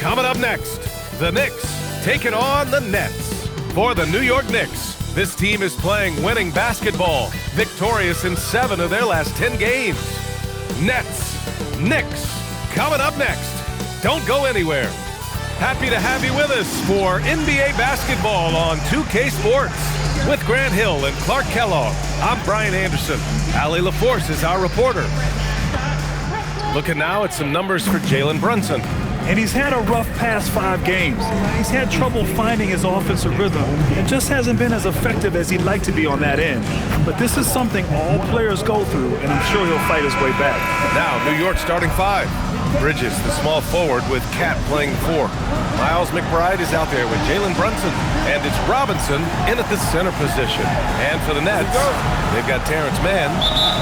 Coming up next, the Knicks taking on the Nets. For the New York Knicks, this team is playing winning basketball, victorious in 7 of their last 10 games. Nets, Knicks, coming up next. Don't go anywhere. Happy to have you with us for NBA basketball on 2K Sports. With Grant Hill and Clark Kellogg, I'm Brian Anderson. Allie LaForce is our reporter. Looking now at some numbers for Jalen Brunson. And he's had a rough past 5 games. He's had trouble finding his offensive rhythm and just hasn't been as effective as he'd like to be on that end. But this is something all players go through, and I'm sure he'll fight his way back. Now, New York starting 5. Bridges, the small forward, with Cat playing 4. Miles McBride is out there with Jalen Brunson. And it's Robinson in at the center position. And for the Nets, they've got Terrence Mann,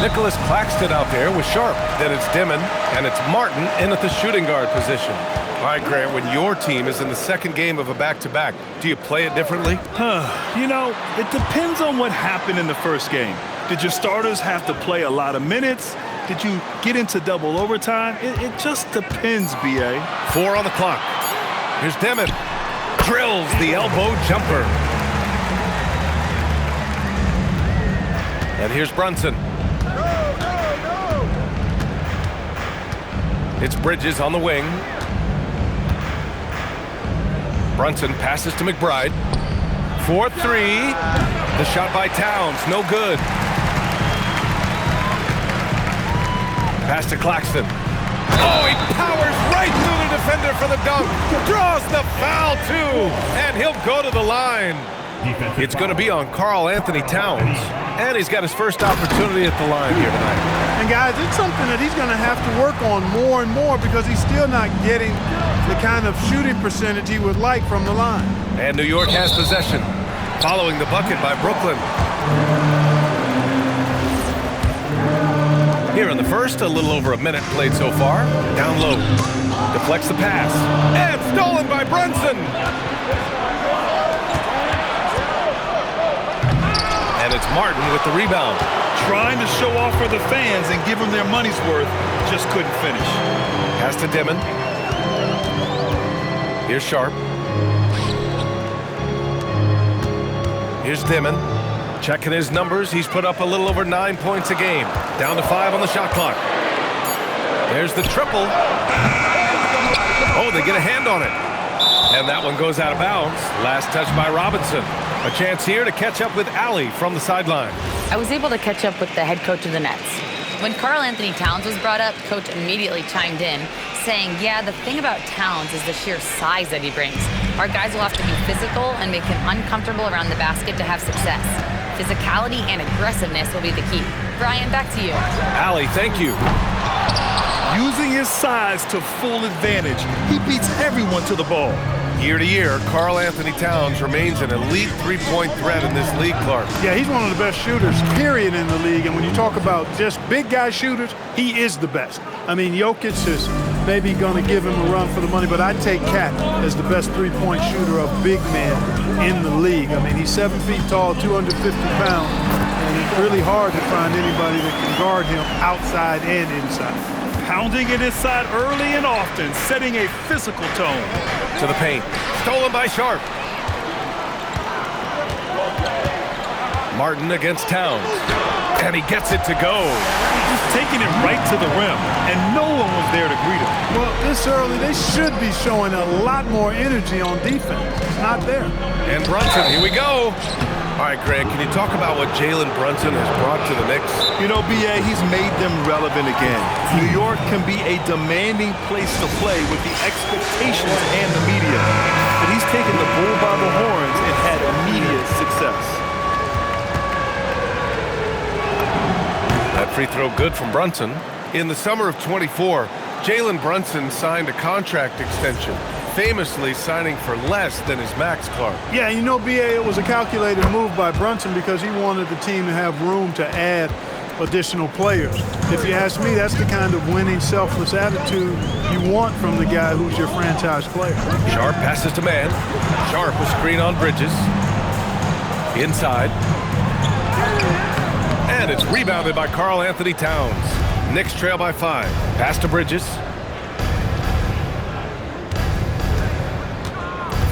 Nicholas Claxton out there with Sharp. Then it's Dimon, and it's Martin in at the shooting guard position. All right, Grant, when your team is in the second game of a back-to-back, do you play it differently? You know, it depends on what happened in the first game. Did your starters have to play a lot of minutes? Did you get into double overtime? It just depends, B.A. 4 on the clock. Here's Dimon. Drills the elbow jumper. And here's Brunson. It's Bridges on the wing. Brunson passes to McBride. 4-3. The shot by Towns, no good. Pass to Claxton. Oh, he powers right through the defender for the dunk. Draws the foul, too. And he'll go to the line. It's going to be on Karl Anthony Towns. And he's got his first opportunity at the line here tonight. And, guys, it's something that he's going to have to work on more and more because he's still not getting the kind of shooting percentage he would like from the line. And New York has possession, following the bucket by Brooklyn. Here in the first, a little over a minute played so far. Down low. Deflects the pass. And stolen by Brunson. And it's Martin with the rebound. Trying to show off for the fans and give them their money's worth, just couldn't finish. Pass to Dimon. Here's Sharp. Here's Dimon. Checking his numbers, he's put up a little over 9 points a game. Down to 5 on the shot clock. There's the triple. Oh, they get a hand on it. And that one goes out of bounds. Last touch by Robinson. A chance here to catch up with Allie from the sideline. I was able to catch up with the head coach of the Nets. When Karl Anthony Towns was brought up, coach immediately chimed in, saying, yeah, the thing about Towns is the sheer size that he brings. Our guys will have to be physical and make him uncomfortable around the basket to have success. Physicality and aggressiveness will be the key. Brian, back to you. Allie, thank you. Using his size to full advantage, he beats everyone to the ball. Year to year, Karl Anthony Towns remains an elite three-point threat in this league, Clark. Yeah, he's one of the best shooters, period, in the league. And when you talk about just big guy shooters, he is the best. I mean, Jokic is maybe going to give him a run for the money, but I'd take Cat as the best three-point shooter of big men in the league. I mean, he's 7 feet tall, 250 pounds, and it's really hard to find anybody that can guard him outside and inside. Pounding it inside early and often, setting a physical tone. To the paint. Stolen by Sharp. Martin against Towns. And he gets it to go. Just taking it right to the rim, and no one was there to greet him. Well, this early, they should be showing a lot more energy on defense. It's not there. And Brunson, here we go. All right, Greg, can you talk about what Jalen Brunson has brought to the Knicks? You know, B.A., he's made them relevant again. New York can be a demanding place to play with the expectations and the media. But he's taken the bull by the horns and had immediate success. That free throw good from Brunson. In the summer of 24, Jalen Brunson signed a contract extension, famously signing for less than his max, Clark. Yeah, you know, B.A., it was a calculated move by Brunson because he wanted the team to have room to add additional players. If you ask me, that's the kind of winning, selfless attitude you want from the guy who's your franchise player. Sharp passes to Mann. Sharp will screen on Bridges. Inside. And it's rebounded by Karl Anthony Towns. Knicks trail by 5. Pass to Bridges.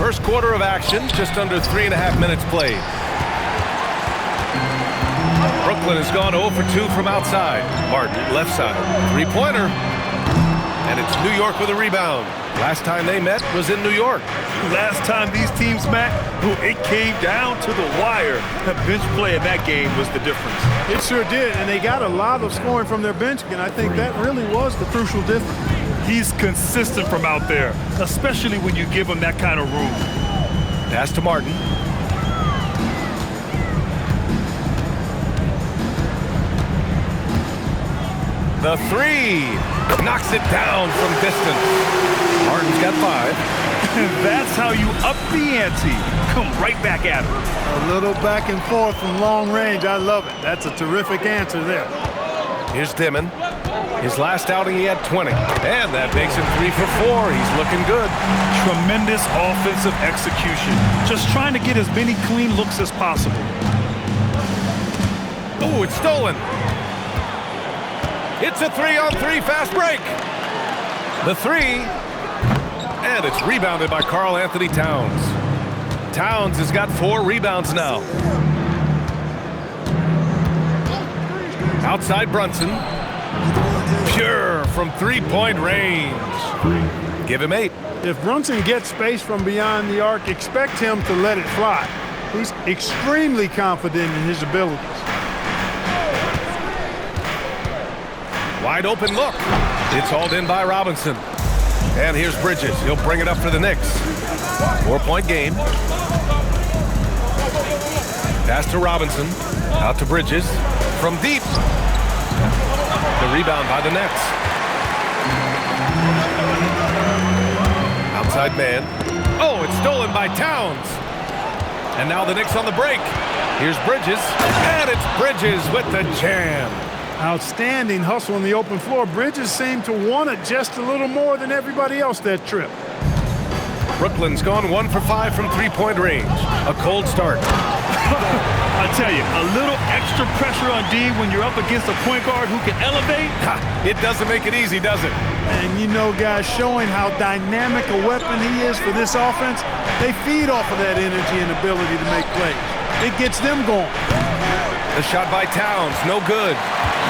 First quarter of action, just under 3.5 minutes played. Brooklyn has gone 0 for 2 from outside. Martin, left side, three-pointer. And it's New York with a rebound. Last time they met was in New York. Last time these teams met, it came down to the wire. The bench play in that game was the difference. It sure did, and they got a lot of scoring from their bench, and I think that really was the crucial difference. He's consistent from out there, especially when you give him that kind of room. Pass to Martin. The three knocks it down from distance. Martin's got 5. And that's how you up the ante. Come right back at him. A little back and forth from long range. I love it. That's a terrific answer there. Here's Dimon. His last outing, he had 20. And that makes him 3 for 4. He's looking good. Tremendous offensive execution. Just trying to get as many clean looks as possible. Ooh, it's stolen. It's a 3-on-3 fast break. The 3. And it's rebounded by Karl Anthony Towns. Towns has got 4 rebounds now. Outside Brunson. Pure from 3-point range. Give him 8. If Brunson gets space from beyond the arc, expect him to let it fly. He's extremely confident in his abilities. Wide open look. It's hauled in by Robinson. And here's Bridges. He'll bring it up for the Knicks. 4-point game. Pass to Robinson. Out to Bridges. From deep. The rebound by the Nets. Outside man. Oh, it's stolen by Towns. And now the Knicks on the break. Here's Bridges. And it's Bridges with the jam. Outstanding hustle on the open floor. Bridges seemed to want it just a little more than everybody else that trip. Brooklyn's gone 1 for 5 from 3-point range. A cold start. I tell you, a little extra pressure on D when you're up against a point guard who can elevate. It doesn't make it easy, does it? And you know, guys, showing how dynamic a weapon he is for this offense, they feed off of that energy and ability to make plays. It gets them going. The shot by Towns, no good.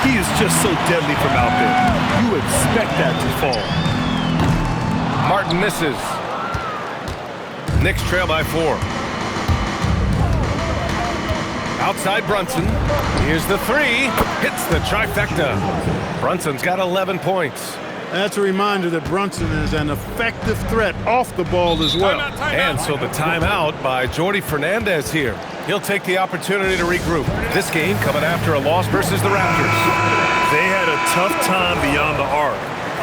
He is just so deadly from out there. You expect that to fall. Martin misses. Knicks trail by 4. Outside Brunson. Here's the 3. Hits the trifecta. Brunson's got 11 points. That's a reminder that Brunson is an effective threat off the ball as well. And so the timeout by Jordi Fernandez here. He'll take the opportunity to regroup. This game coming after a loss versus the Raptors. They had a tough time beyond the arc.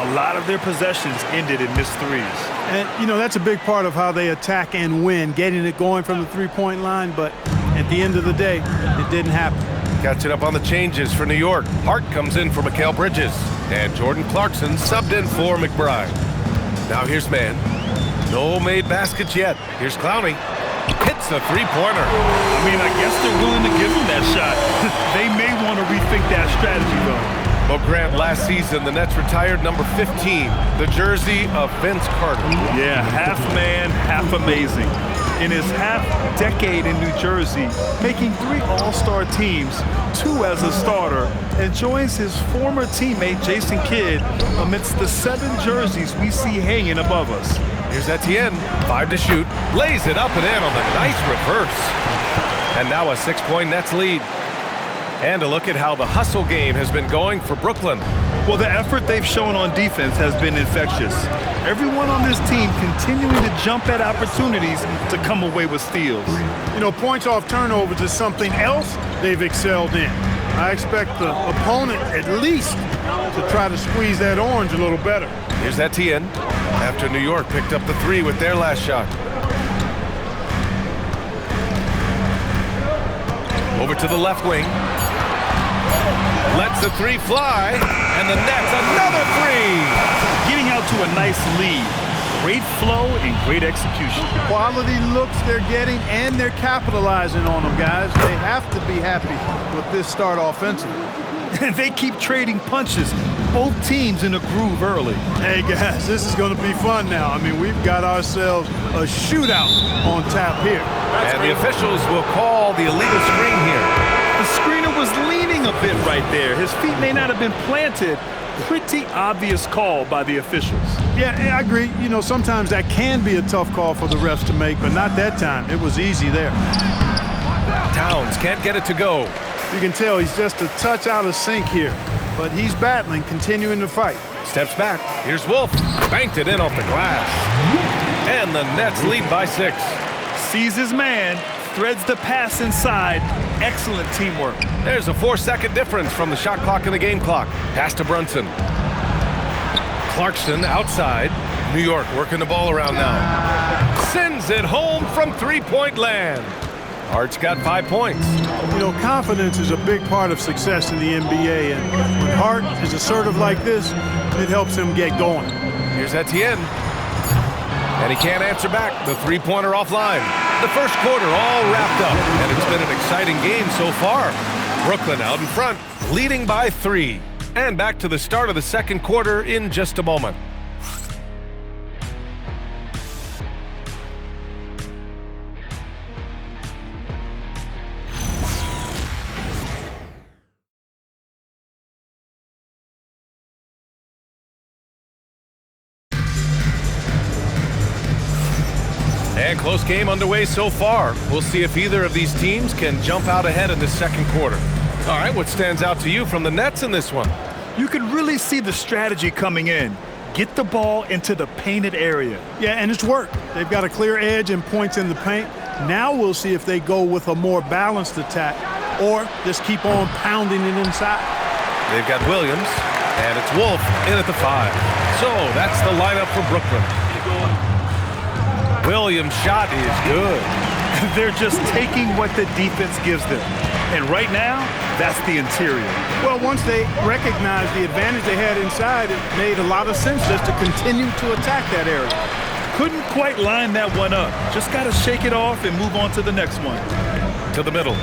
A lot of their possessions ended in missed threes. And, you know, that's a big part of how they attack and win, getting it going from the three-point line. But at the end of the day, it didn't happen. Catching up on the changes for New York. Hart comes in for Mikal Bridges. And Jordan Clarkson subbed in for McBride. Now here's Mann. No made baskets yet. Here's Clowney. Hits the three-pointer. I mean, I guess they're willing to give him that shot. They may want to rethink that strategy, though. Well, Grant, last season, the Nets retired number 15, the jersey of Vince Carter. Yeah, half man, half amazing. In his half-decade in New Jersey, making 3 All-Star teams, 2 as a starter, and joins his former teammate Jason Kidd amidst the 7 jerseys we see hanging above us. Here's Etienne, 5 to shoot, lays it up and in on the nice reverse. And now a 6-point Nets lead. And a look at how the hustle game has been going for Brooklyn. Well, the effort they've shown on defense has been infectious. Everyone on this team continuing to jump at opportunities to come away with steals. You know, points off turnovers is something else they've excelled in. I expect the opponent at least to try to squeeze that orange a little better. Here's Etienne after New York picked up the 3 with their last shot. Over to the left wing. Lets the 3 fly, and the Nets another 3. Getting out to a nice lead. Great flow and great execution. Quality looks they're getting, and they're capitalizing on them, guys. They have to be happy with this start offensively. And they keep trading punches. both teams in a groove early. Hey, guys, this is going to be fun now. I mean, we've got ourselves a shootout on tap here. And the officials will call the illegal screen here. The screener was leaning a bit right there. His feet may not have been planted. Pretty obvious call by the officials. Yeah, I agree. You know, sometimes that can be a tough call for the refs to make, but not that time. It was easy there. Towns can't get it to go. You can tell he's just a touch out of sync here, but he's battling, continuing to fight. Steps back. Here's Wolf. Banked it in off the glass. And the Nets lead by 6. Sees his man, threads the pass inside. Excellent teamwork. There's a 4-second difference from the shot clock and the game clock. Pass to Brunson. Clarkson outside. New York working the ball around now. Sends it home from three-point land. Hart's got 5 points. You know, confidence is a big part of success in the NBA, and when Hart is assertive like this, it helps him get going. Here's Etienne. And he can't answer back. The three-pointer offline. The first quarter all wrapped up, and it's been an exciting game so far. Brooklyn out in front, leading by 3. And back to the start of the second quarter in just a moment. And close game underway so far. We'll see if either of these teams can jump out ahead in the second quarter. All right, what stands out to you from the Nets in this one? You can really see the strategy coming in. Get the ball into the painted area. Yeah, and it's worked. They've got a clear edge and points in the paint. Now we'll see if they go with a more balanced attack or just keep on pounding it inside. They've got Williams, and it's Wolf in at the 5. So that's the lineup for Brooklyn. Williams' shot is good. They're just taking what the defense gives them. And right now, that's the interior. Well, once they recognized the advantage they had inside, it made a lot of sense just to continue to attack that area. Couldn't quite line that one up. Just got to shake it off and move on to the next one. To the middle.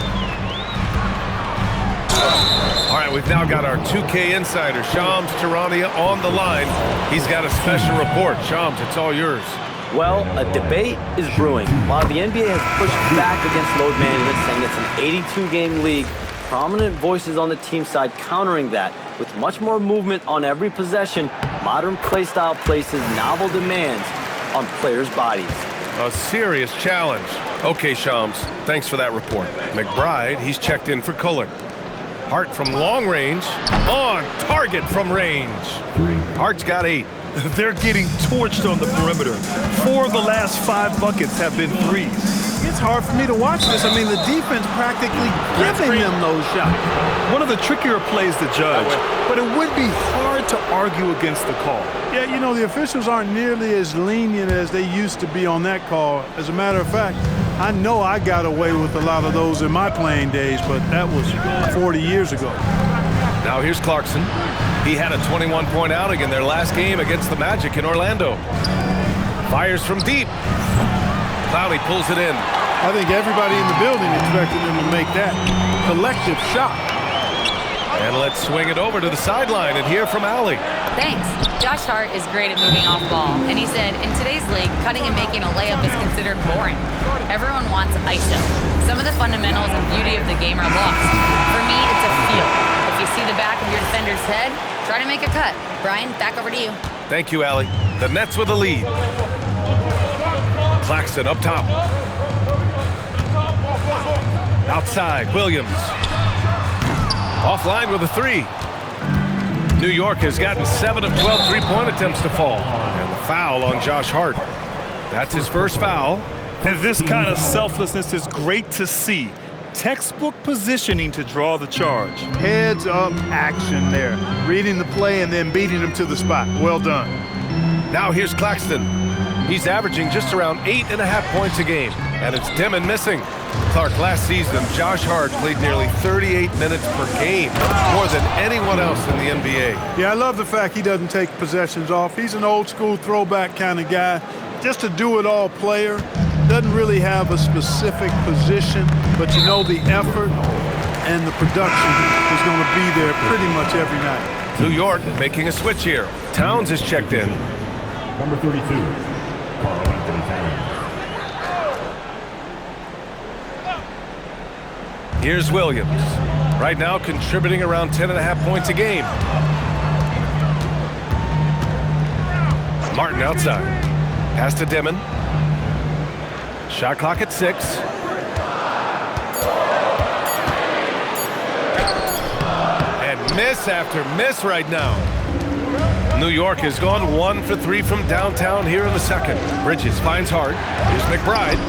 All right, we've now got our 2K insider, Shams Charania, on the line. He's got a special report. Shams, it's all yours. Well, a debate is brewing. While the NBA has pushed back against load management, saying it's an 82-game league, prominent voices on the team side countering that. With much more movement on every possession, modern play style places novel demands on players' bodies. A serious challenge. Okay, Shams, thanks for that report. McBride, he's checked in for Cullen. Hart from long range, on target from range. Hart's got 8. They're getting torched on the perimeter. 4 of the last 5 buckets have been threes. It's hard for me to watch this. I mean, the defense practically giving them those shots. One of the trickier plays to judge, but it would be hard to argue against the call. Yeah, you know, the officials aren't nearly as lenient as they used to be on that call. As a matter of fact, I know I got away with a lot of those in my playing days, but that was 40 years ago. Now here's Clarkson. He had a 21-point outing in their last game against the Magic in Orlando. Fires from deep. Clowney pulls it in. I think everybody in the building expected him to make that collective shot. And let's swing it over to the sideline and hear from Allie. Thanks. Josh Hart is great at moving off ball, and he said, in today's league, cutting and making a layup is considered boring. Everyone wants ISO. Some of the fundamentals and beauty of the game are lost. For me, it's a feel. If you see the back of your defender's head, try to make a cut. Brian, back over to you. Thank you, Allie. The Nets with the lead. Claxton up top. Outside, Williams. Offline with a 3. New York has gotten 7 of 12 three-point attempts to fall. And the foul on Josh Hart. That's his first foul. And this kind of selflessness is great to see. Textbook positioning to draw the charge. Heads up action there. Reading the play and then beating him to the spot. Well done. Now here's Claxton. He's averaging just around 8.5 points a game. And it's Dimon missing. Clark, last season, Josh Hart played nearly 38 minutes per game, more than anyone else in the NBA. Yeah, I love the fact he doesn't take possessions off. He's an old-school throwback kind of guy. Just a do-it-all player. Doesn't really have a specific position, but you know the effort and the production is going to be there pretty much every night. New York making a switch here. Towns is checked in. Number 32, Carl Anthony Towns. Here's Williams. Right now contributing around 10.5 points a game. Martin outside. Pass to Dimon. Shot clock at 6. And miss after miss right now. New York has gone 1 for 3 from downtown here in the second. Bridges finds Hart. Here's McBride.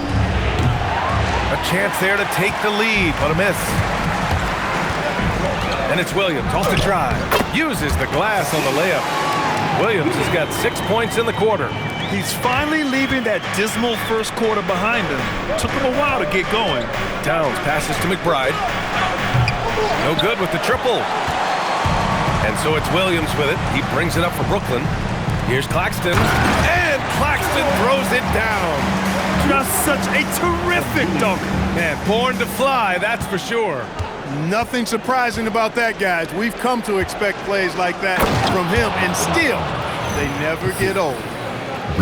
A chance there to take the lead, but a miss. And it's Williams off the drive. Uses the glass on the layup. Williams has got 6 points in the quarter. He's finally leaving that dismal first quarter behind him. Took him a while to get going. Towns passes to McBride. No good with the triple. And so it's Williams with it. He brings it up for Brooklyn. Here's Claxton. And Claxton throws it down. Just such a terrific dunk. Man, born to fly, that's for sure. Nothing surprising about that, guys. We've come to expect plays like that from him, and still, they never get old.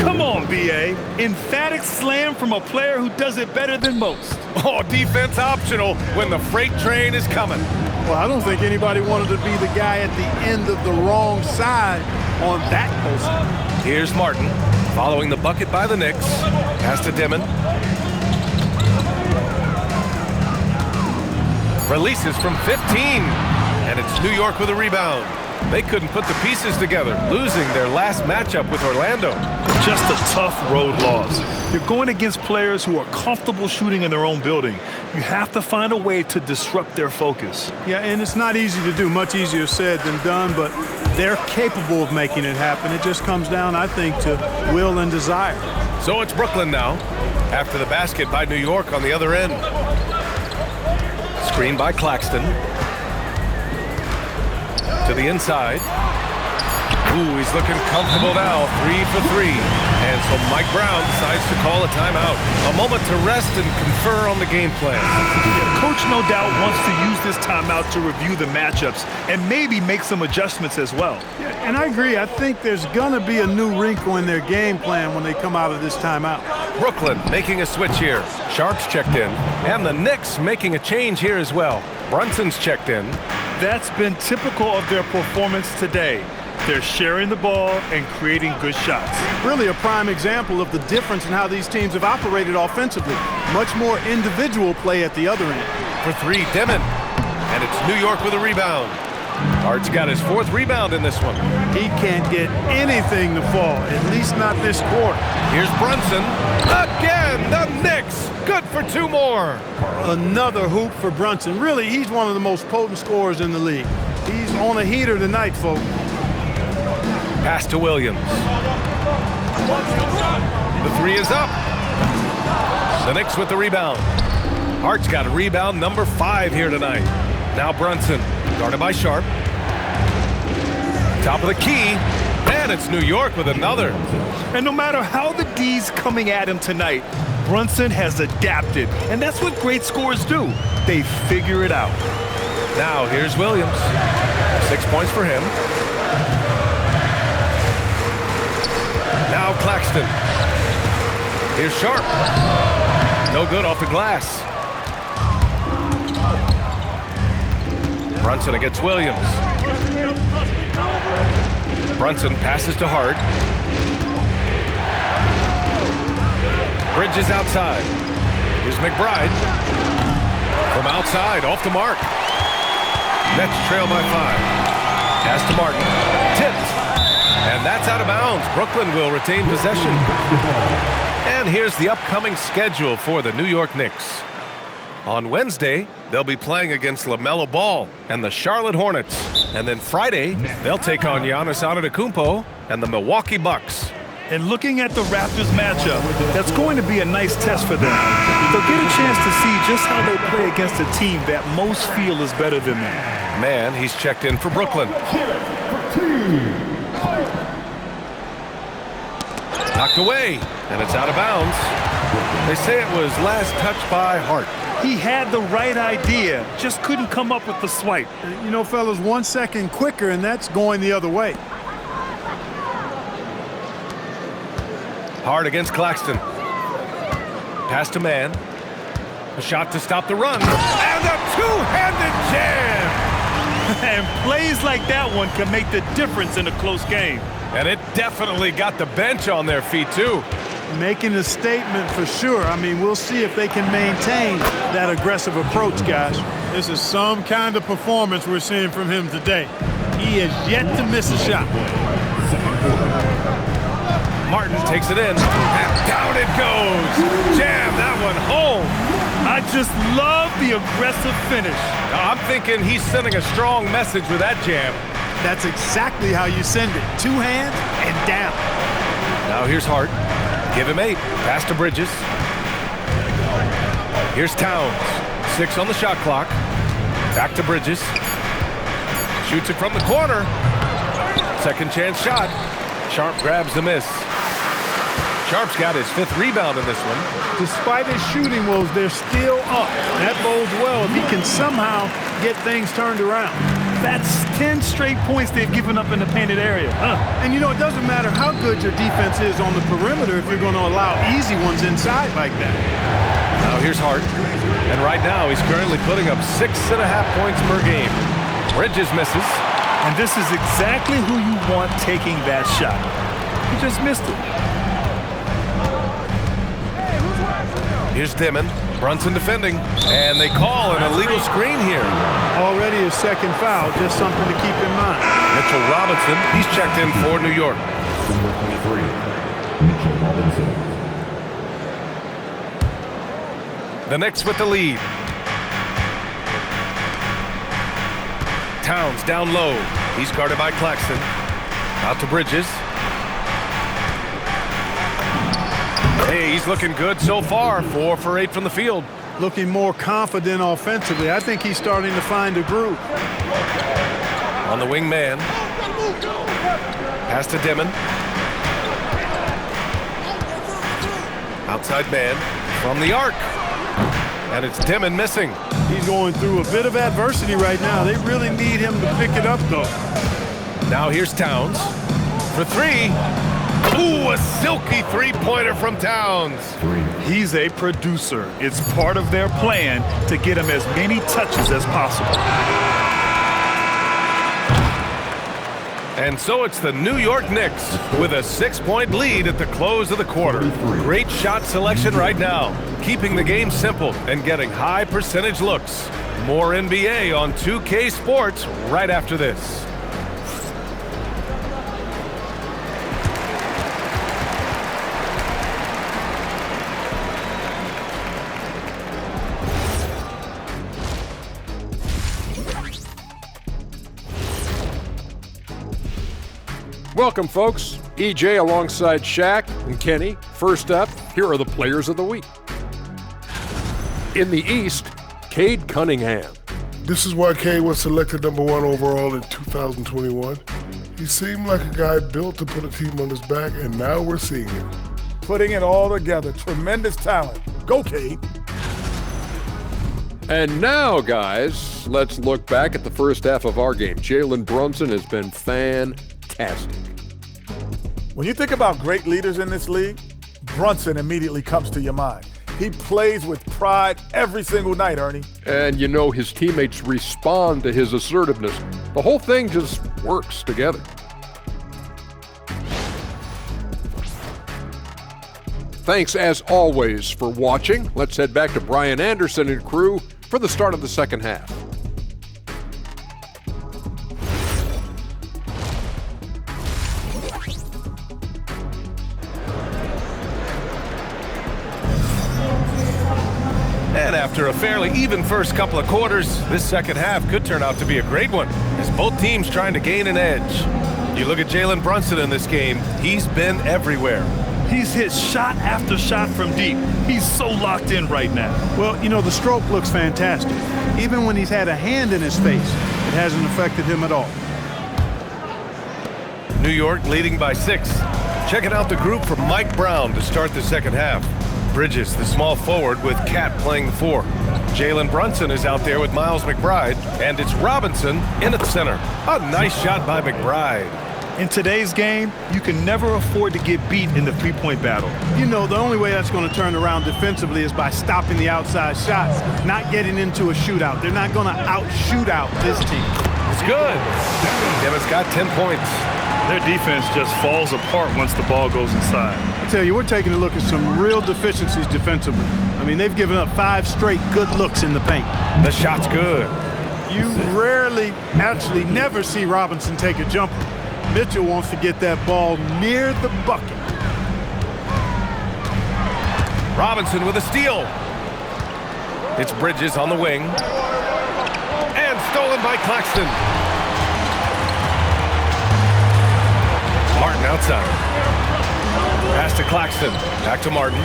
Come on, B.A. Emphatic slam from a player who does it better than most. Oh, defense optional when the freight train is coming. Well, I don't think anybody wanted to be the guy at the end of the wrong side on that post. Here's Martin, following the bucket by the Knicks. Pass to Dimon. Releases from 15. And it's New York with a rebound. They couldn't put the pieces together, losing their last matchup with Orlando. Just a tough road loss. You're going against players who are comfortable shooting in their own building. You have to find a way to disrupt their focus. Yeah, and it's not easy to do, much easier said than done, but they're capable of making it happen. It just comes down, I think, to will and desire. So it's Brooklyn now, after the basket by New York on the other end. Screen by Claxton. To the inside. Ooh, he's looking comfortable now. 3 for 3. And so Mike Brown decides to call a timeout. A moment to rest and confer on the game plan. Yeah, Coach no doubt wants to use this timeout to review the matchups and maybe make some adjustments as well. Yeah, and I agree. I think there's going to be a new wrinkle in their game plan when they come out of this timeout. Brooklyn making a switch here. Sharp's checked in. And the Knicks making a change here as well. Brunson's checked in. That's been typical of their performance today. They're sharing the ball and creating good shots. Really a prime example of the difference in how these teams have operated offensively. Much more individual play at the other end. For 3, Dimon. And it's New York with a rebound. Hart's got his 4th rebound in this one. He can't get anything to fall, at least not this quarter. Here's Brunson. Again, the Knicks. Good for 2 more. Another hoop for Brunson. Really, he's one of the most potent scorers in the league. He's on a heater tonight, folks. Pass to Williams. The 3 is up. The Knicks with the rebound. Hart's got a rebound number 5 here tonight. Now Brunson, guarded by Sharp. Top of the key, and it's New York with another. And no matter how the D's coming at him tonight, Brunson has adapted, and that's what great scorers do. They figure it out. Now here's Williams. 6 points for him. Now Claxton. Here's Sharp. No good off the glass. Brunson against Williams. Brunson passes to Hart. Bridges outside. Here's McBride. From outside, off the mark. Nets trail by 5. Pass to Martin. Tipped. And that's out of bounds. Brooklyn will retain possession. And here's the upcoming schedule for the New York Knicks. On Wednesday, they'll be playing against LaMelo Ball and the Charlotte Hornets. And then Friday, they'll take on Giannis Antetokounmpo and the Milwaukee Bucks. And looking at the Raptors matchup, that's going to be a nice test for them. They'll get a chance to see just how they play against a team that most feel is better than them. Man, he's checked in for Brooklyn. Knocked away, and it's out of bounds. They say it was last touched by Hart. He had the right idea, just couldn't come up with the swipe. You know, fellas, 1 second quicker, and that's going the other way. Hard against Claxton. Pass to man. A shot to stop the run. And a two-handed jam! And plays like that one can make the difference in a close game. And it definitely got the bench on their feet, too. Making a statement for sure. I mean, we'll see if they can maintain that aggressive approach, guys. This is some kind of performance we're seeing from him today. He has yet to miss a shot. Martin takes it in, and down it goes. Jam that one home. I just love the aggressive finish. I'm thinking he's sending a strong message with that jam. That's exactly how you send it. Two hands and down. Now here's Hart. Give him 8. Pass to Bridges. Here's Towns. 6 on the shot clock. Back to Bridges. Shoots it from the corner. Second chance shot. Sharp grabs the miss. Sharp's got his 5th rebound in this one. Despite his shooting woes, they're still up. That bodes well if he can somehow get things turned around. That's 10 straight points they've given up in the painted area. And you know, it doesn't matter how good your defense is on the perimeter if you're going to allow easy ones inside like that. Now here's Hart. And right now he's currently putting up 6.5 points per game. Bridges misses. And this is exactly who you want taking that shot. He just missed it. Here's Dimon. Brunson defending. And they call an illegal screen here. Already a second foul, just something to keep in mind. Mitchell Robinson, he's checked in for New York. Number 23, Mitchell Robinson. The Knicks with the lead. Towns down low. He's guarded by Claxton. Out to Bridges. Hey, he's looking good so far. 4 for 8 from the field. Looking more confident offensively. I think he's starting to find a groove. On the wing man. Pass to Dimon. Outside man from the arc. And it's Dimon missing. He's going through a bit of adversity right now. They really need him to pick it up, though. Now here's Towns for 3. Ooh, a silky three-pointer from Towns. He's a producer. It's part of their plan to get him as many touches as possible. And so it's the New York Knicks with a 6-point lead at the close of the quarter. Great shot selection right now, keeping the game simple and getting high percentage looks. More NBA on 2K Sports right after this. Welcome, folks. EJ alongside Shaq and Kenny. First up, here are the players of the week. In the East, Cade Cunningham. This is why Cade was selected number 1 overall in 2021. He seemed like a guy built to put a team on his back, and now we're seeing it. Putting it all together. Tremendous talent. Go, Cade. And now, guys, let's look back at the first half of our game. Jalen Brunson has been fantastic. When you think about great leaders in this league, Brunson immediately comes to your mind. He plays with pride every single night, Ernie. And you know his teammates respond to his assertiveness. The whole thing just works together. Thanks, as always, for watching. Let's head back to Brian Anderson and crew for the start of the second half. And after a fairly even first couple of quarters, this second half could turn out to be a great one, as both teams trying to gain an edge. You look at Jalen Brunson in this game, he's been everywhere. He's hit shot after shot from deep. He's so locked in right now. Well, you know, the stroke looks fantastic. Even when he's had a hand in his face, it hasn't affected him at all. New York leading by 6. Checking out the group from Mike Brown to start the second half. Bridges, the small forward, with Cat playing the 4. Jalen Brunson is out there with Miles McBride, and it's Robinson in at center. A nice shot by McBride. In today's game, you can never afford to get beat in the three-point battle. You know, the only way that's going to turn around defensively is by stopping the outside shots, not getting into a shootout. They're not going to out-shoot out this team. It's good. Devin's got 10 points. Their defense just falls apart once the ball goes inside. I tell you, we're taking a look at some real deficiencies defensively. I mean, they've given up 5 straight good looks in the paint. The shot's good. You rarely, actually never see Robinson take a jumper. Mitchell wants to get that ball near the bucket. Robinson with a steal. It's Bridges on the wing. And stolen by Claxton. Martin outside. Pass to Claxton. Back to Martin.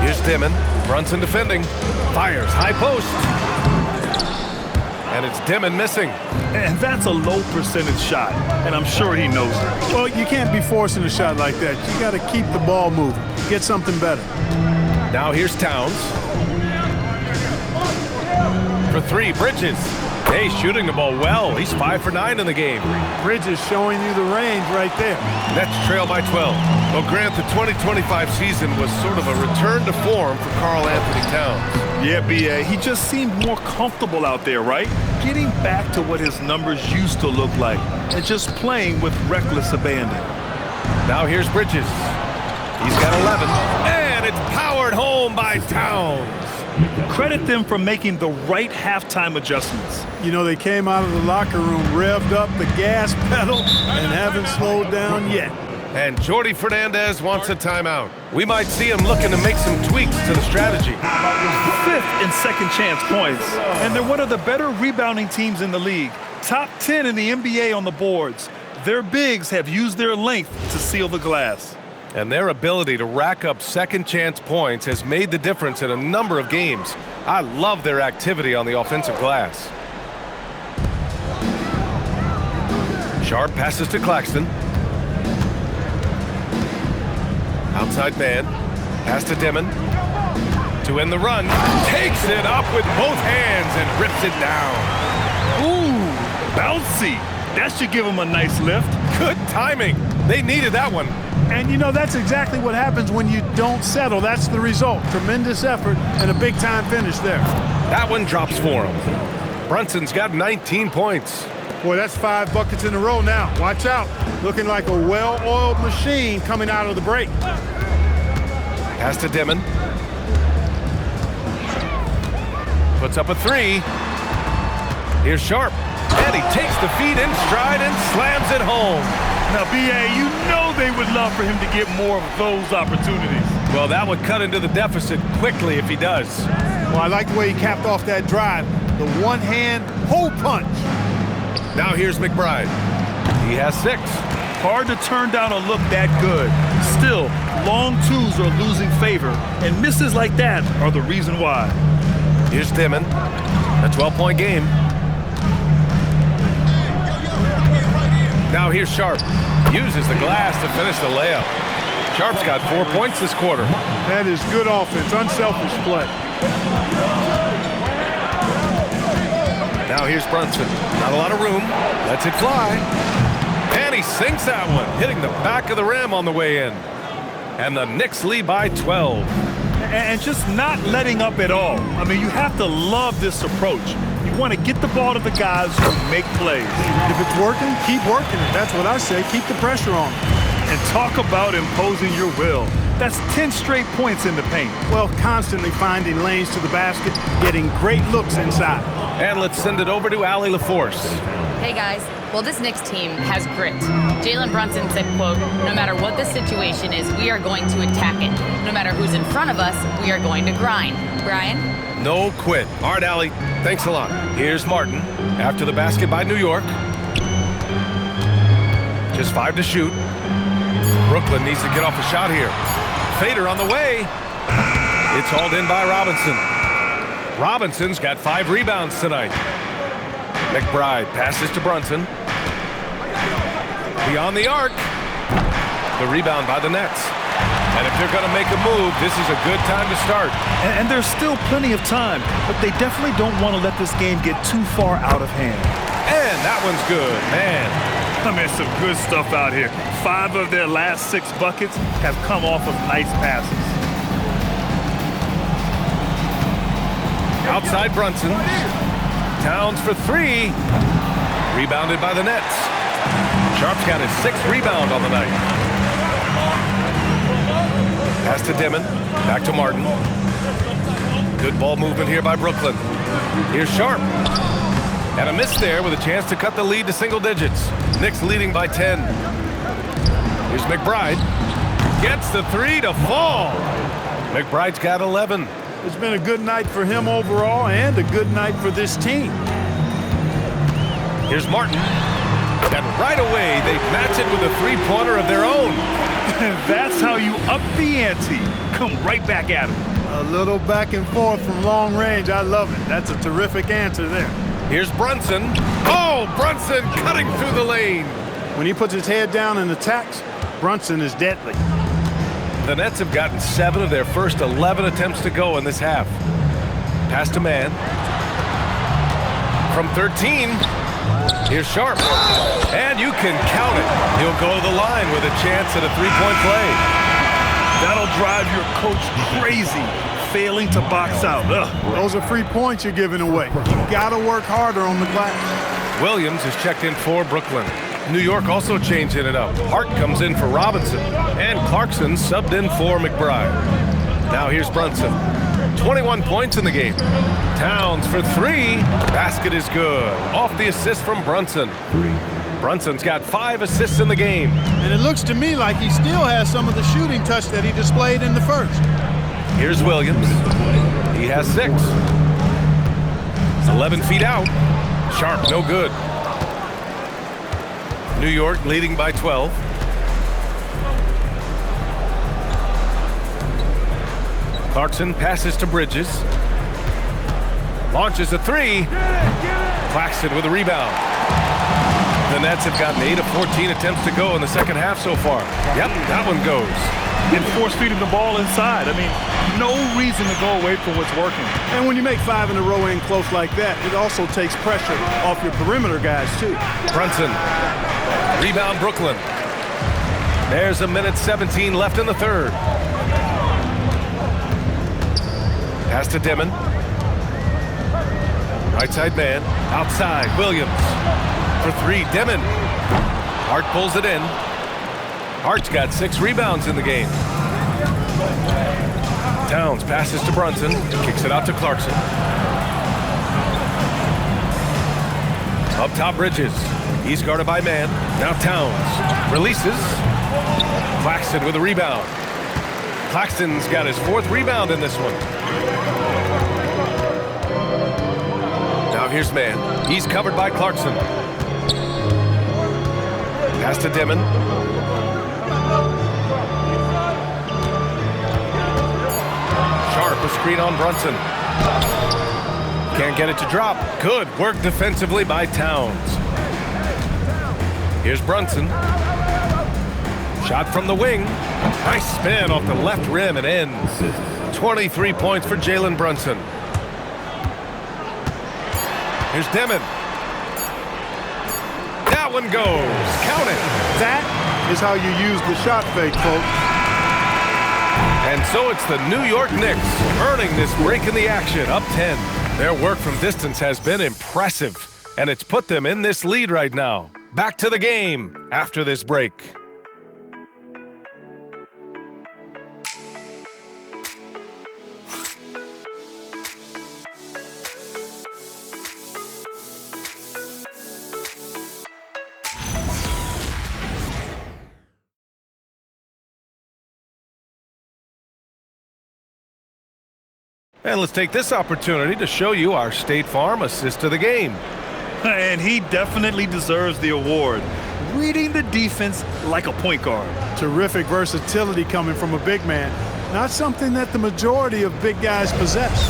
Here's Dimon. Brunson defending. Fires. High post. And it's Dimon missing. And that's a low percentage shot, and I'm sure he knows it. Well, you can't be forcing a shot like that. You got to keep the ball moving. Get something better. Now here's Towns. For 3, Bridges. Hey, shooting the ball well. He's 5 for 9 in the game. Bridges showing you the range right there. Nets trail by 12. Well, Grant, the 2025 season was sort of a return to form for Karl Anthony Towns. Yeah, B.A., he just seemed more comfortable out there, right? Getting back to what his numbers used to look like and just playing with reckless abandon. Now here's Bridges. He's got 11. And it's powered home by Towns. Credit them for making the right halftime adjustments. You know, they came out of the locker room, revved up the gas pedal, and haven't slowed down yet. And Jordi Fernandez wants a timeout. We might see him looking to make some tweaks to the strategy. 5th in second chance points. And they're one of the better rebounding teams in the league. Top 10 in the NBA on the boards. Their bigs have used their length to seal the glass. And their ability to rack up second chance points has made the difference in a number of games. I love their activity on the offensive glass. Sharp passes to Claxton. Outside man. Pass to Dimon. To end the run. Takes it up with both hands and rips it down. Ooh, bouncy. That should give him a nice lift. Good timing. They needed that one. And, you know, that's exactly what happens when you don't settle. That's the result. Tremendous effort and a big-time finish there. That one drops for him. Brunson's got 19 points. Boy, that's 5 buckets in a row now. Watch out. Looking like a well-oiled machine coming out of the break. Pass to Dimon. Puts up a 3. Here's Sharp. And he takes the feed in stride and slams it home. Now, B.A., you know they would love for him to get more of those opportunities. Well, that would cut into the deficit quickly if he does. Well, I like the way he capped off that drive. The one-hand hole punch. Now here's McBride. He has 6. Hard to turn down a look that good. Still, long twos are losing favor, and misses like that are the reason why. Here's Dimon. A 12-point game. Now here's Sharp. Uses the glass to finish the layup. Sharp's got 4 points this quarter. That is good offense, unselfish play. Now here's Brunson. Not a lot of room. Lets it fly. And he sinks that one, hitting the back of the rim on the way in. And the Knicks lead by 12. And just not letting up at all. I mean, you have to love this approach. You want to get the ball to the guys who make plays. If it's working, keep working it. That's what I say. Keep the pressure on. And talk about imposing your will. That's 10 straight points in the paint. Well, constantly finding lanes to the basket, getting great looks inside. And let's send it over to Allie LaForce. Hey, guys. Well, this Knicks team has grit. Jalen Brunson said, quote, "No matter what the situation is, we are going to attack it. No matter who's in front of us, we are going to grind." Brian? No quit. All right, Allie. Thanks a lot. Here's Martin. After the basket by New York. Just 5 to shoot. Brooklyn needs to get off a shot here. Fader on the way. It's hauled in by Robinson. Robinson's got 5 rebounds tonight. McBride passes to Brunson. Beyond the arc. The rebound by the Nets. And if they're going to make a move, this is a good time to start. And there's still plenty of time, but they definitely don't want to let this game get too far out of hand. And that one's good, man. I mean, some good stuff out here. 5 of their last 6 buckets have come off of nice passes. Outside Brunson. Towns for 3. Rebounded by the Nets. Sharp's got his 6th rebound on the night. Pass to Dimon. Back to Martin. Good ball movement here by Brooklyn. Here's Sharp. And a miss there with a chance to cut the lead to single digits. Knicks leading by 10. Here's McBride. Gets the 3 to fall. McBride's got 11. It's been a good night for him overall and a good night for this team. Here's Martin. And right away, they match it with a 3-pointer of their own. That's how you up the ante. Come right back at him. A little back and forth from long range. I love it. That's a terrific answer there. Here's Brunson. Oh, Brunson cutting through the lane. When he puts his head down and attacks, Brunson is deadly. The Nets have gotten 7 of their first 11 attempts to go in this half. Pass to Man. From 13, here's Sharp. And you can count it. He'll go to the line with a chance at a 3-point play. That'll drive your coach crazy, failing to box out. Ugh. Those are free points you're giving away. You gotta work harder on the glass. Williams is checked in for Brooklyn. New York also changing it up. Hart comes in for Robinson. And Clarkson subbed in for McBride. Now here's Brunson. 21 points in the game. Towns for 3. Basket is good. Off the assist from Brunson. Brunson's got 5 assists in the game. And it looks to me like he still has some of the shooting touch that he displayed in the first. Here's Williams. He has 6. It's 11 feet out. Sharp, no good. New York leading by 12. Clarkson passes to Bridges. Launches a 3. Claxton with a rebound. The Nets have gotten 8 of 14 attempts to go in the second half so far. Yep, that one goes. And force feeding the ball inside. I mean, no reason to go away from what's working. And when you make 5 in a row in close like that, it also takes pressure off your perimeter guys, too. Brunson. Rebound Brooklyn. There's a minute 17 left in the third. Pass to Dimon. Right side man. Outside. Williams. For 3. Dimon. Hart pulls it in. Hart's got 6 rebounds in the game. Towns passes to Brunson. Kicks it out to Clarkson. Up top Bridges. He's guarded by Man. Now Towns. Releases. Claxton with a rebound. Claxton's got his 4th rebound in this one. Now here's Man. He's covered by Clarkson. Pass to Dimon. Sharp, a screen on Brunson. Can't get it to drop. Good work defensively by Towns. Here's Brunson. Shot from the wing. Nice spin off the left rim and ends. 23 points for Jalen Brunson. Here's Dimon. That one goes. Count it. That is how you use the shot fake, folks. And so it's the New York Knicks earning this break in the action, up 10. Their work from distance has been impressive, and it's put them in this lead right now. Back to the game after this break. And let's take this opportunity to show you our State Farm assist of the game. And he definitely deserves the award. Reading the defense like a point guard. Terrific versatility coming from a big man. Not something that the majority of big guys possess.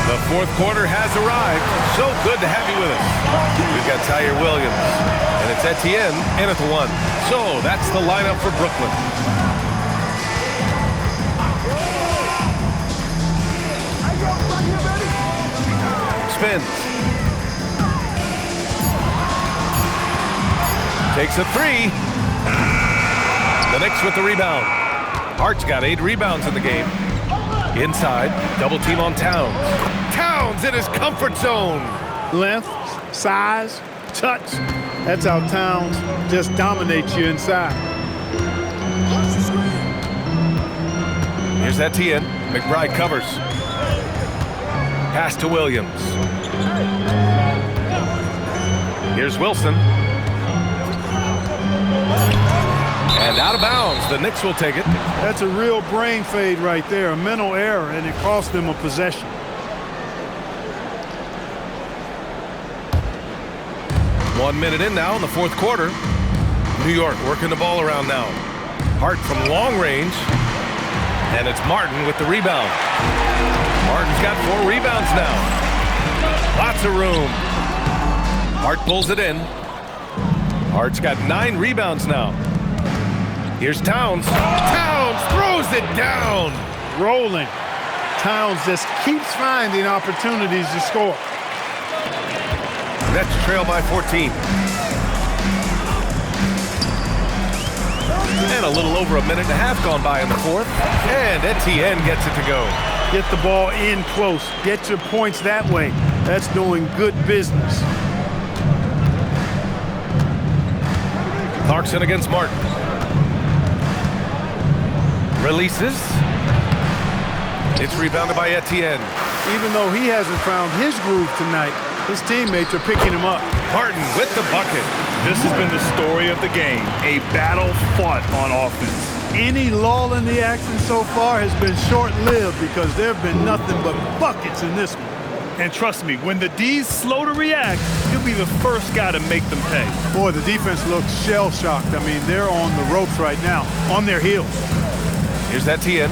The fourth quarter has arrived. So good to have you with us. We've got Tyre Williams, and it's Etienne in at the 1. So that's the lineup for Brooklyn. Spins. Takes a 3. The Knicks with the rebound. Hart's got 8 rebounds in the game. Inside, double team on Towns. Towns in his comfort zone. Length, size, touch. That's how Towns just dominates you inside. Here's Etienne. McBride covers. Pass to Williams. Here's Wilson. And out of bounds. The Knicks will take it. That's a real brain fade right there, a mental error, and it cost them a possession. One minute in now in the fourth quarter. New York working the ball around now. Hart from long range. And it's Martin with the rebound. Martin's got 4 rebounds now. Lots of room. Hart pulls it in. Hart's got 9 rebounds now. Here's Towns. Towns throws it down. Rolling. Towns just keeps finding opportunities to score. Nets trail by 14. And a little over a minute and a half gone by in the fourth. And Etienne gets it to go. Get the ball in close. Get your points that way. That's doing good business. Clarkson against Martin. Releases. It's rebounded by Etienne. Even though he hasn't found his groove tonight, his teammates are picking him up. Martin with the bucket. This has been the story of the game, a battle fought on offense. Any lull in the action so far has been short-lived because there have been nothing but buckets in this one. And trust me, when the D's slow to react, you'll be the first guy to make them pay. Boy, the defense looks shell-shocked. I mean, they're on the ropes right now, on their heels. Here's Etienne.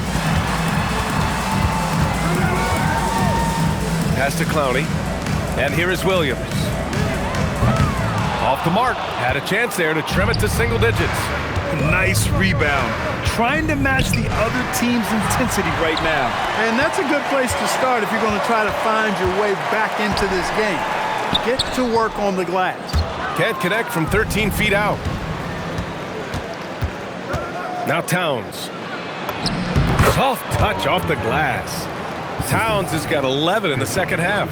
Pass to Clowney. And here is Williams. Off the mark. Had a chance there to trim it to single digits. Nice rebound. Trying to match the other team's intensity right now. And that's a good place to start if you're going to try to find your way back into this game. Get to work on the glass. Can't connect from 13 feet out. Now Towns. Soft touch off the glass. Towns has got 11 in the second half.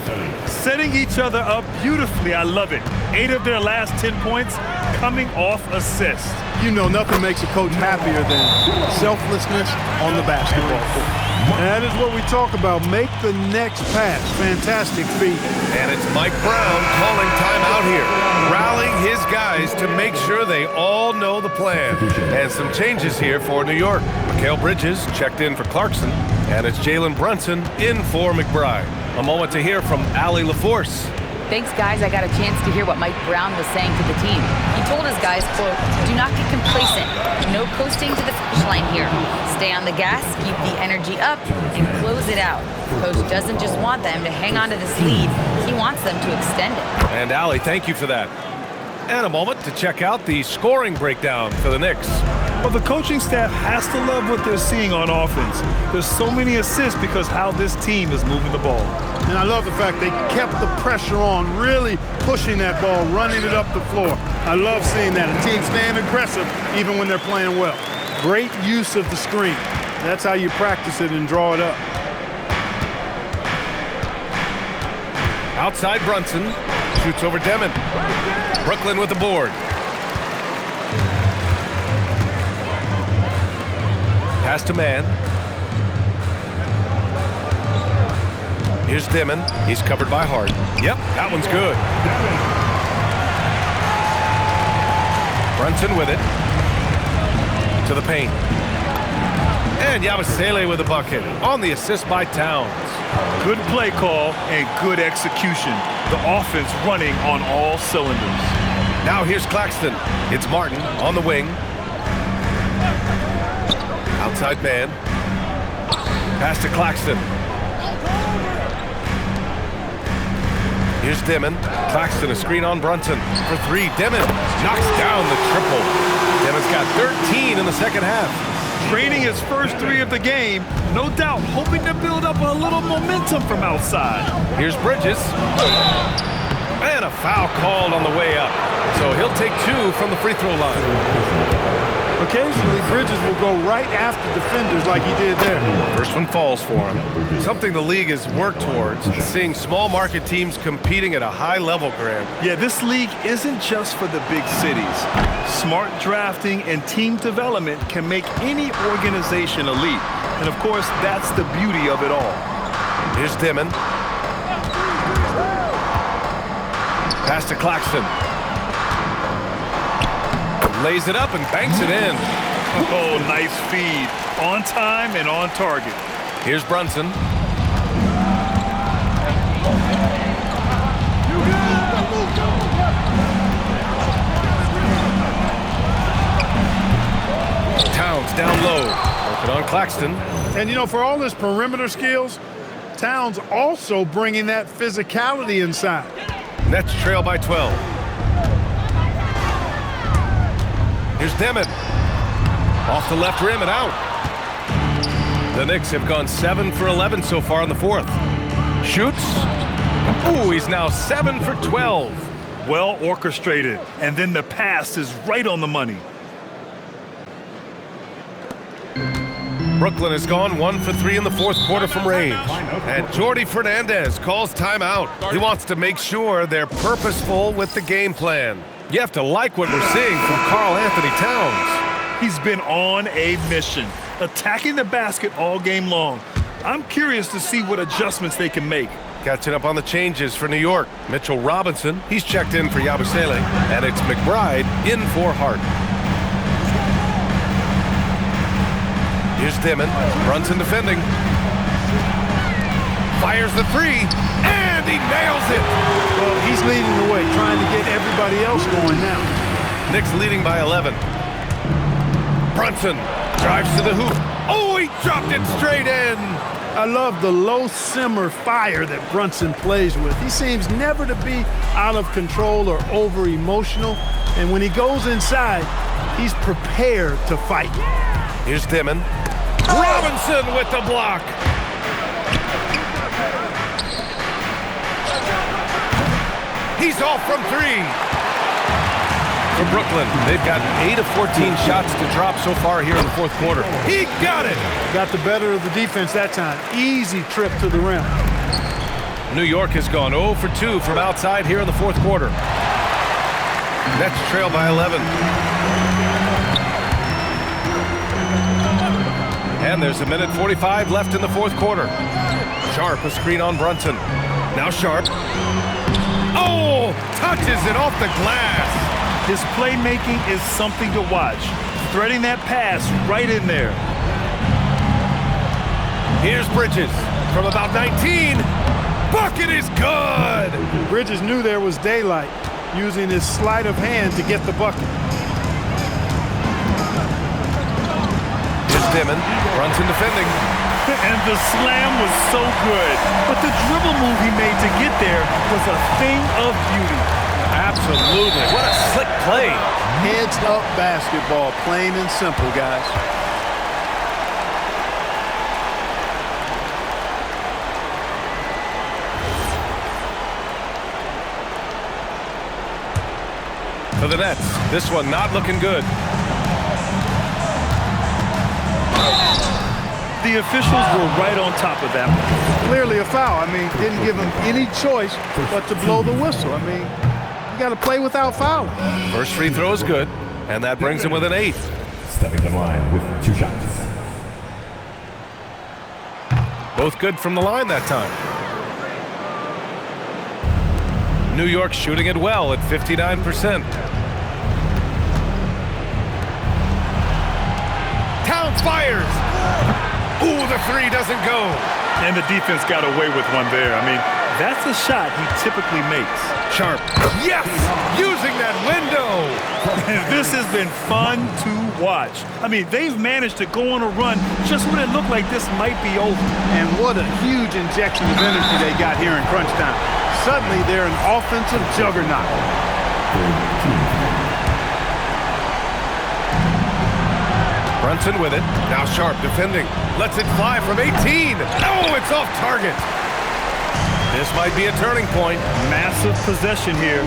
Setting each other up beautifully. I love it. 8 of their last 10 points coming off assists. You know nothing makes a coach happier than selflessness on the basketball court. That is what we talk about. Make the next pass. Fantastic feat. And it's Mike Brown calling timeout here. Rallying his guys to make sure they all know the plan. And some changes here for New York. Mikal Bridges checked in for Clarkson. And it's Jalen Brunson in for McBride. A moment to hear from Allie LaForce. Thanks, guys. I got a chance to hear what Mike Brown was saying to the team. He told his guys, quote, "Do not get complacent. No coasting to the finish line here. Stay on the gas, keep the energy up, and close it out." Coach doesn't just want them to hang on to this lead. He wants them to extend it. And Allie, thank you for that. And a moment to check out the scoring breakdown for the Knicks. Well, the coaching staff has to love what they're seeing on offense. There's so many assists because how this team is moving the ball. And I love the fact they kept the pressure on, really pushing that ball, running it up the floor. I love seeing that. A team staying aggressive even when they're playing well. Great use of the screen. That's how you practice it and draw it up. Outside Brunson. Shoots over Demon. Brooklyn with the board. Pass to Man. Here's Demon. He's covered by Hart. Yep, that one's good. Brunson with it. To the paint. And Yabusele with a bucket. On the assist by Towns. Good play call and good execution. The offense running on all cylinders. Now here's Claxton. It's Martin on the wing. Outside Man. Pass to Claxton. Here's Dimon. Claxton a screen on Brunson. For three, Dimon knocks down the triple. Dimon's got 13 in the second half. Draining his first three of the game, no doubt hoping to build up a little momentum from outside. Here's Bridges. And a foul called on the way up. So he'll take two from the free throw line. Occasionally, Bridges will go right after defenders like he did there. First one falls for him. Something the league has worked towards is seeing small market teams competing at a high level, Graham. Yeah, this league isn't just for the big cities. Smart drafting and team development can make any organization elite. And of course, that's the beauty of it all. Here's Dimon. Pass to Claxton. Lays it up and banks it in. Oh, nice feed. On time and on target. Here's Brunson. Towns down low. Working on Claxton. And, you know, for all his perimeter skills, Towns also bringing that physicality inside. Nets trail by 12. Here's Dimon. Off the left rim and out. The Knicks have gone 7 for 11 so far in the fourth. Shoots. Ooh, he's now 7 for 12. Well orchestrated. And then the pass is right on the money. Brooklyn has gone 1 for 3 in the fourth quarter from range. And Jordy Fernandez calls timeout. He wants to make sure they're purposeful with the game plan. You have to like what we're seeing from Karl Anthony Towns. He's been on a mission, attacking the basket all game long. I'm curious to see what adjustments they can make. Catching up on the changes for New York. Mitchell Robinson, he's checked in for Yabusele. And it's McBride in for Hart. Here's Dimon. Brunson defending. Fires the three. And he nails it. Well, he's leading the way, trying to get everybody else going now. Knicks leading by 11. Brunson drives to the hoop. Oh, he dropped it straight in. I love the low simmer fire that Brunson plays with. He seems never to be out of control or over emotional. And when he goes inside, he's prepared to fight. Here's Dimon. Robinson with the block. He's off from three. For Brooklyn, they've got 8 of 14 shots to drop so far here in the fourth quarter. He got it. Got the better of the defense that time. Easy trip to the rim. New York has gone 0 for 2 from outside here in the fourth quarter. Nets trail by 11. And there's 1:45 left in the fourth quarter. Sharp a screen on Brunson. Now Sharp. Oh, touches it off the glass. His playmaking is something to watch. Threading that pass right in there. Here's Bridges from about 19. Bucket is good. Bridges knew there was daylight, using his sleight of hand to get the bucket. Here's Dimon. Brunson defending. And the slam was so good. But the dribble move he made to get there was a thing of beauty. Absolutely. What a slick play. Heads up basketball, plain and simple, guys. For the Nets, this one not looking good. The officials were right on top of that one. Clearly a foul. I mean, didn't give him any choice but to blow the whistle. I mean, you got to play without fouling. First free throw is good, and that brings him with an 8. Stepping in line with 2 shots. Both good from the line that time. New York shooting it well at 59%. Towns fires. Ooh, the three doesn't go. And the defense got away with one there. I mean, that's a shot he typically makes. Sharp. Yes! Using that window. This has been fun to watch. I mean, they've managed to go on a run just when it looked like this might be over. And what a huge injection of energy they got here in crunch time. Suddenly, they're an offensive juggernaut. Brunson with it. Now Sharp defending. Lets it fly from 18. Oh, it's off target. This might be a turning point. Massive possession here.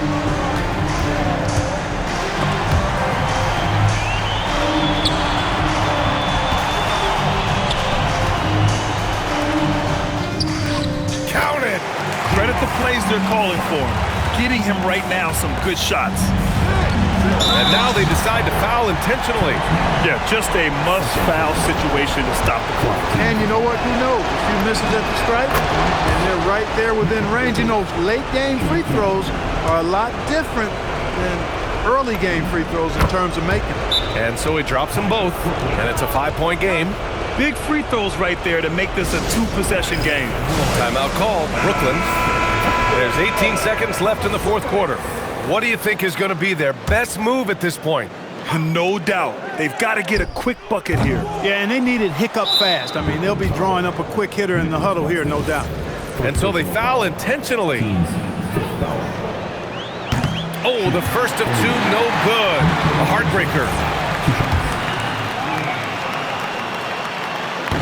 Count it. Credit the plays they're calling for. Getting him right now some good shots. And now they decide to foul intentionally. Yeah, just a must-foul situation to stop the clock. And you know what? Who knows? A few misses at the stripe, and they're right there within range. You know, late-game free throws are a lot different than early-game free throws in terms of making them. And so he drops them both, and it's a 5-point game. Big free throws right there to make this a 2-possession game. Timeout call, Brooklyn. There's 18 seconds left in the fourth quarter. What do you think is going to be their best move at this point? No doubt. They've got to get a quick bucket here. Yeah, and they need it hiccup fast. I mean, they'll be drawing up a quick hitter in the huddle here, no doubt. And so they foul intentionally. Oh, the first of two, no good. A heartbreaker.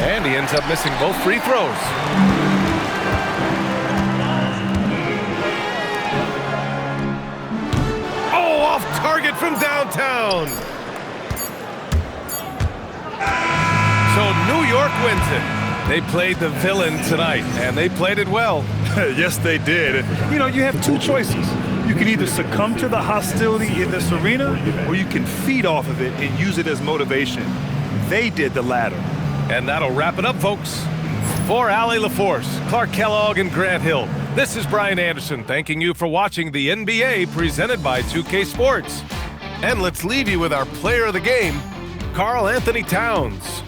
And he ends up missing both free throws. Off target from downtown. So New York wins it. They played the villain tonight, and they played it well. Yes, they did. You know, you have two choices. You can either succumb to the hostility in this arena, or you can feed off of it and use it as motivation. They did the latter. And that'll wrap it up, folks. For Allie LaForce, Clark Kellogg, and Grant Hill, this is Brian Anderson thanking you for watching the NBA presented by 2K Sports. And let's leave you with our player of the game, Karl Anthony Towns.